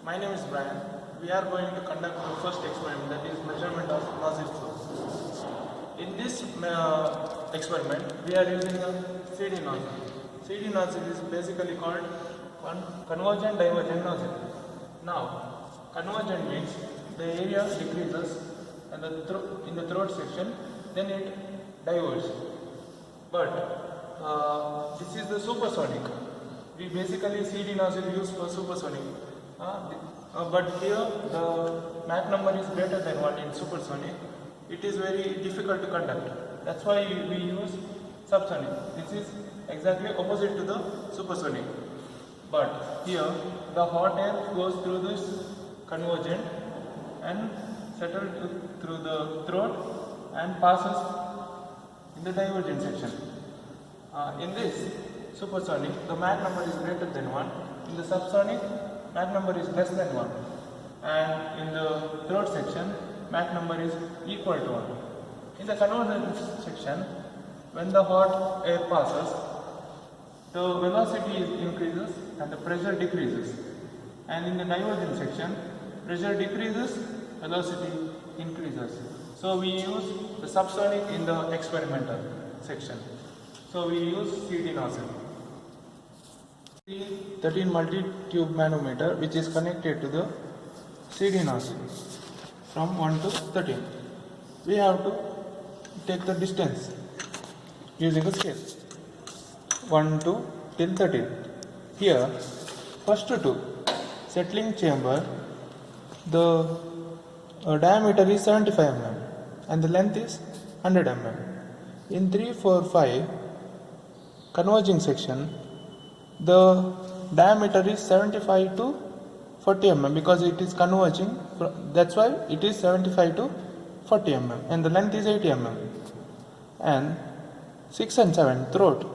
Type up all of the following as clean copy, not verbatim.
My name is Brian. We are going to conduct the first experiment, that is measurement of nozzle flow. In this experiment, we are using a CD nozzle. CD nozzle is basically called convergent divergent nozzle. Now, convergent means the area decreases and in the throat section, then it diverges. But this is the supersonic. We basically CD nozzle use for supersonic. But here the Mach number is greater than 1 in supersonic. It is very difficult to conduct. That's why we use subsonic. This is exactly opposite to the supersonic. But here the hot air goes through this convergent and settles through the throat and passes in the divergent section. In this supersonic, the Mach number is greater than 1. In the subsonic, Mach number is less than 1. And in the throat section, Mach number is equal to 1. In the convergent section, when the hot air passes, the velocity increases and the pressure decreases. And in the divergent section, pressure decreases, velocity increases. So we use the subsonic in the experimental section. So we use CD nozzle. 13 multi-tube manometer, which is connected to the CD nozzle from 1 to 13. We have to take the distance using a scale 1 to till 13. Here, first to settling chamber, the diameter is 75 mm and the length is 100 mm. In 3, 4, 5 converging section, the diameter is 75 to 40 mm because it is converging. That's why it is 75 to 40 mm and the length is 80 mm. And 6 and 7 throat,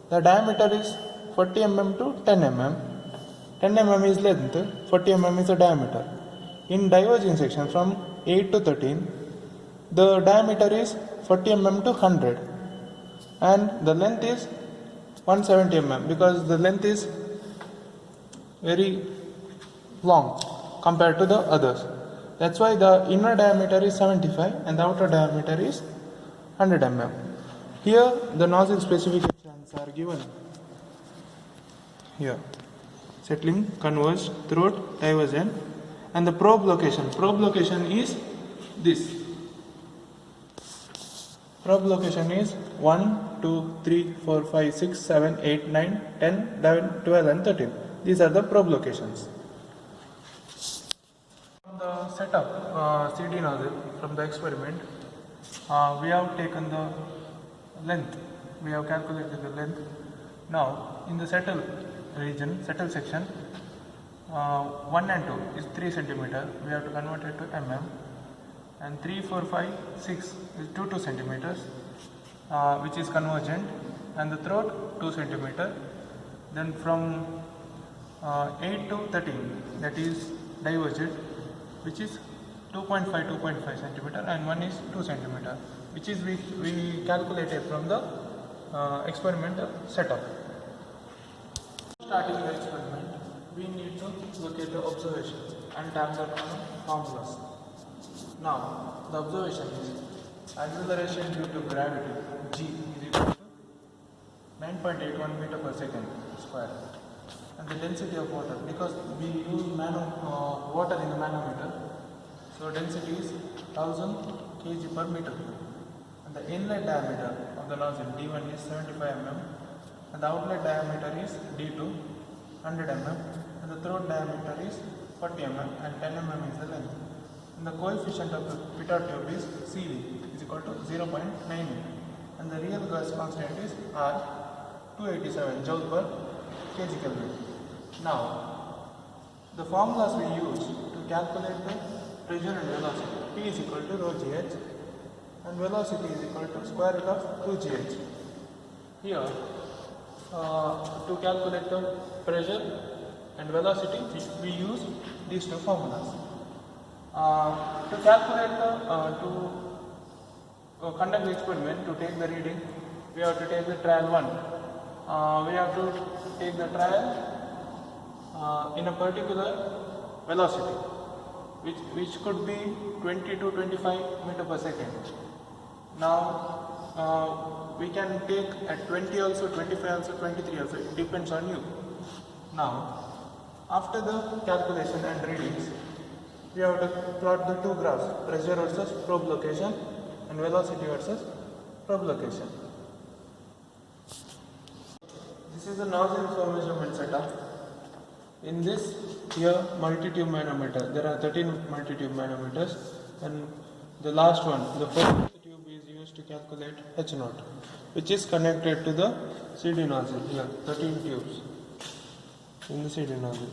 the diameter is 40 mm to 10 mm. 10 mm is length, 40 mm is the diameter. In diverging section from 8 to 13, the diameter is 40 mm to 100 and the length is 170 mm because the length is very long compared to the others. That's why the inner diameter is 75 and the outer diameter is 100 mm. Here the nozzle specifications are given. Here, settling, converge, throat, divergent, and the probe location. Probe location is this. Probe location is 1, 2, 3, 4, 5, 6, 7, 8, 9, 10, 11, 12 and 13. These are the probe locations. From the setup CD nozzle from the experiment, we have taken the length. We have calculated the length. Now in the settle region, settle section, 1 and 2 is 3 centimeter. We have to convert it to mm. And 3, 4, 5, 6 is 2 centimeters, which is convergent, and the throat 2 centimeter. Then from 8 to 13, that is divergent, which is 2.5 centimeter, and one is 2 centimeter, which is we calculated from the experimental setup. Starting the experiment, we need to look at the observation and tap the formulas. Now, the observation is acceleration due to gravity g is equal to 9.81 meter per second square, and the density of water, because we use water in the manometer, so density is 1000 kg per meter cube, and the inlet diameter of the nozzle d1 is 75 mm, and the outlet diameter is d2 100 mm, and the throat diameter is 40 mm, and 10 mm is the length. And the coefficient of the pitot tube is Cv is equal to 0.98, and the real gas constant is R 287 joule per kg Kelvin. Now, the formulas we use to calculate the pressure and velocity. P is equal to rho gh and velocity is equal to square root of 2gh. Here, to calculate the pressure and velocity, we use these two formulas. To calculate to conduct the experiment, to take the reading, we have to take the trial 1. We have to take the trial in a particular velocity, which could be 20 to 25 meter per second. Now we can take at 20 also, 25 also, 23 also, it depends on you. Now after the calculation and readings, we have to plot the two graphs, pressure versus probe location and velocity versus probe location. This is the nozzle flow measurement setup. In this, here multi-tube manometer, there are 13 multi-tube manometers, and the last one, the fourth tube is used to calculate H0, which is connected to the CD nozzle. Here 13 tubes in the CD nozzle,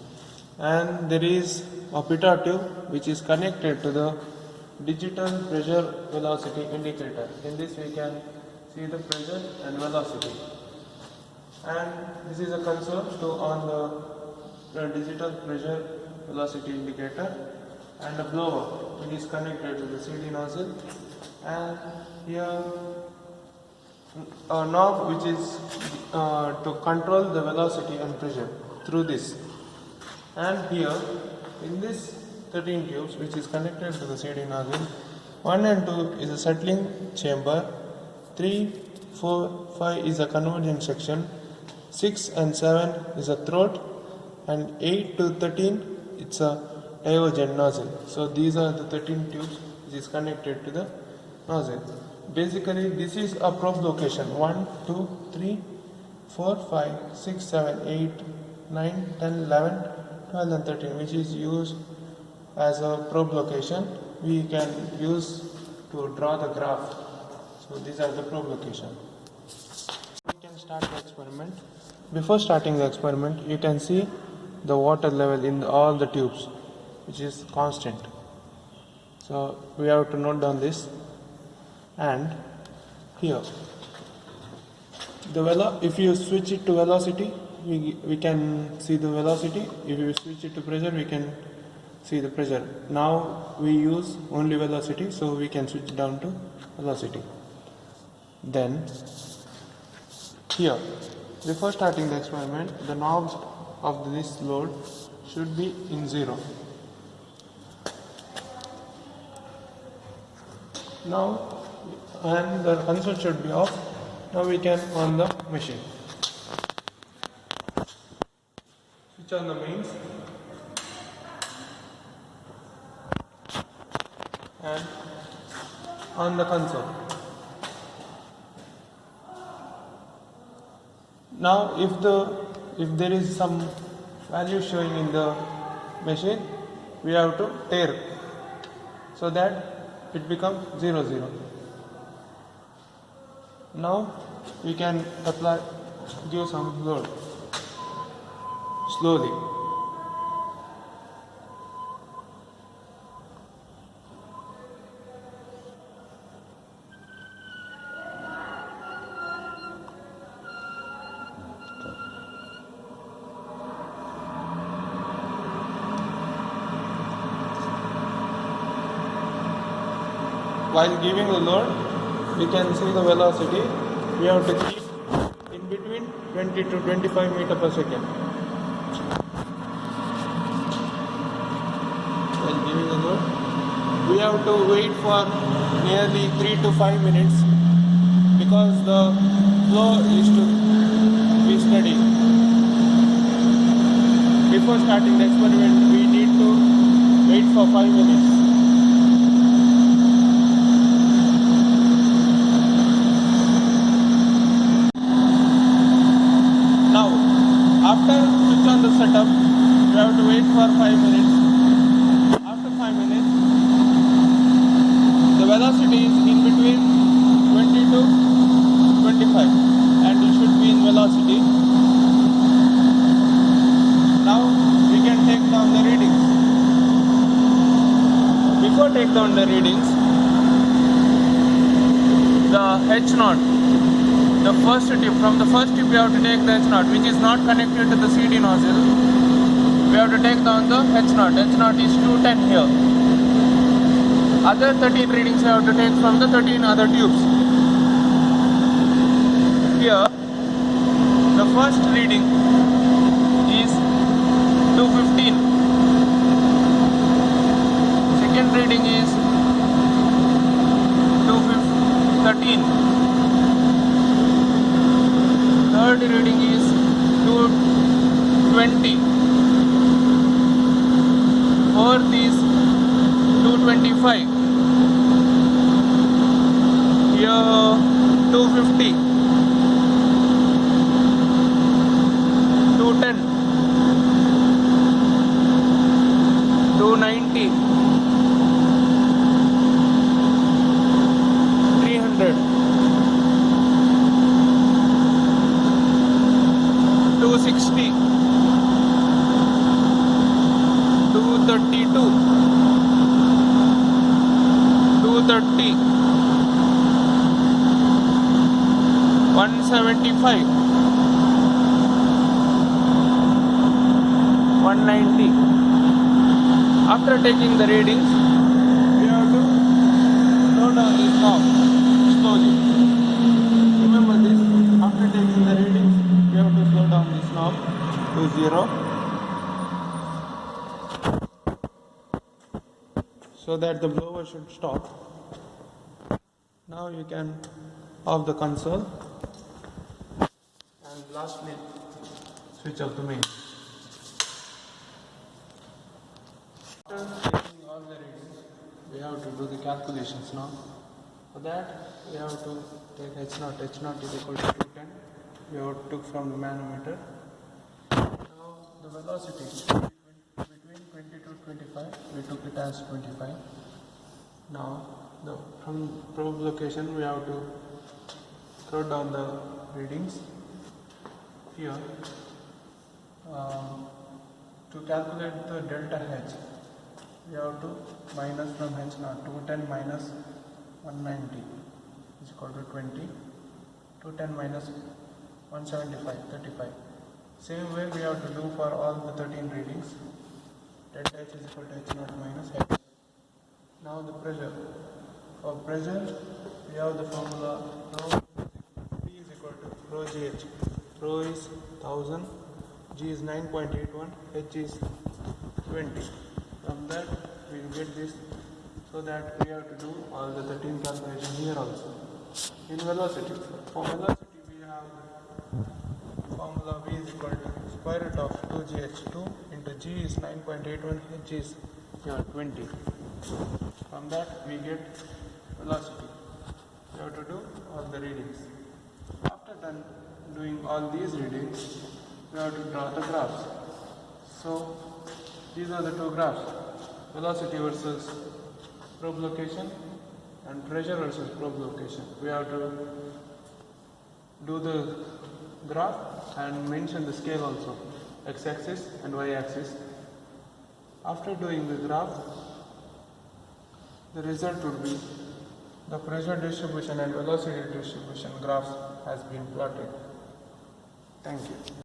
and there is a pitot tube which is connected to the digital pressure velocity indicator. In this we can see the pressure and velocity, and this is a console to on the digital pressure velocity indicator, and a blower which is connected to the CD nozzle, and here a knob which is to control the velocity and pressure through this. And here in this 13 tubes which is connected to the CD nozzle, 1 and 2 is a settling chamber, 3, 4, 5 is a convergence section, 6 and 7 is a throat, and 8 to 13 it's a divergent nozzle. So these are the 13 tubes which is connected to the nozzle. Basically this is a probe location 1, 2, 3, 4, 5, 6, 7, 8, 9, 10, 11, 12 and 13, which is used as a probe location. We can use to draw the graph. So these are the probe location. We can start the experiment. Before starting the experiment, you can see the water level in all the tubes, which is constant. So we have to note down this. And here if you switch it to velocity, we can see the velocity. If you switch it to pressure, we can see the pressure. Now we use only velocity, so we can switch down to velocity. Then here, before starting the experiment, the knobs of this load should be in 0. Now, and the console should be off. Now we can on the machine. Switch on the mains and on the console. Now if there is some value showing in the machine, we have to tear so that it becomes 0, 0. Now we can give some load slowly. While giving the load, we can see the velocity. We have to keep in between 20 to 25 meter per second. While giving the load, we have to wait for nearly 3 to 5 minutes because the flow is to be steady. Before starting the experiment, we need to wait for 5 minutes. After switch on the setup, you have to wait for 5 minutes. After 5 minutes, the velocity is in between 20 to 25 and it should be in velocity. Now we can take down the readings. Before take down the readings, the H0. The first tube, from the first tube we have to take the H0, which is not connected to the CD nozzle. We have to take down the H0. H0 is 210 here. Other 13 readings we have to take from the 13 other tubes. Here, the first reading is 215. worth is 225. Here 250, 210, 290, 300, 260, 232, 230, 175, 190. After taking the readings, we have to slow down this knob slowly. Remember this, after taking the readings, we have to slow down this knob to 0 so that the blower should stop. Now you can off the console and lastly switch off the main. After taking all the readings, we have to do the calculations now. For that, we have to take H0. H0 is equal to 210. We have took from the manometer. Now the velocity between 20 to 25, we took it as 25. Now from probe location, we have to throw down the readings here. To calculate the delta H, we have to minus from H0. 210 minus 190 is equal to 20. 210 minus 175, 35. Same way we have to do for all the 13 readings. Delta H is equal to H0 minus H. Now the pressure. For pressure, we have the formula rho P is equal to rho GH. Rho is 1000, G is 9.81, H is 20. From that we will get this, so that we have to do all the 13 calculations here also. In velocity, for velocity we have the formula V is equal to square root of 2gh2 into G is 9.81, H is 20. From that we get velocity. We have to do all the readings. After doing all these readings, we have to draw the graphs. So these are the two graphs: velocity versus probe location and pressure versus probe location. We have to do the graph and mention the scale also, x-axis and y-axis. After doing the graph, the result would be the pressure distribution and velocity distribution graphs has been plotted. Thank you.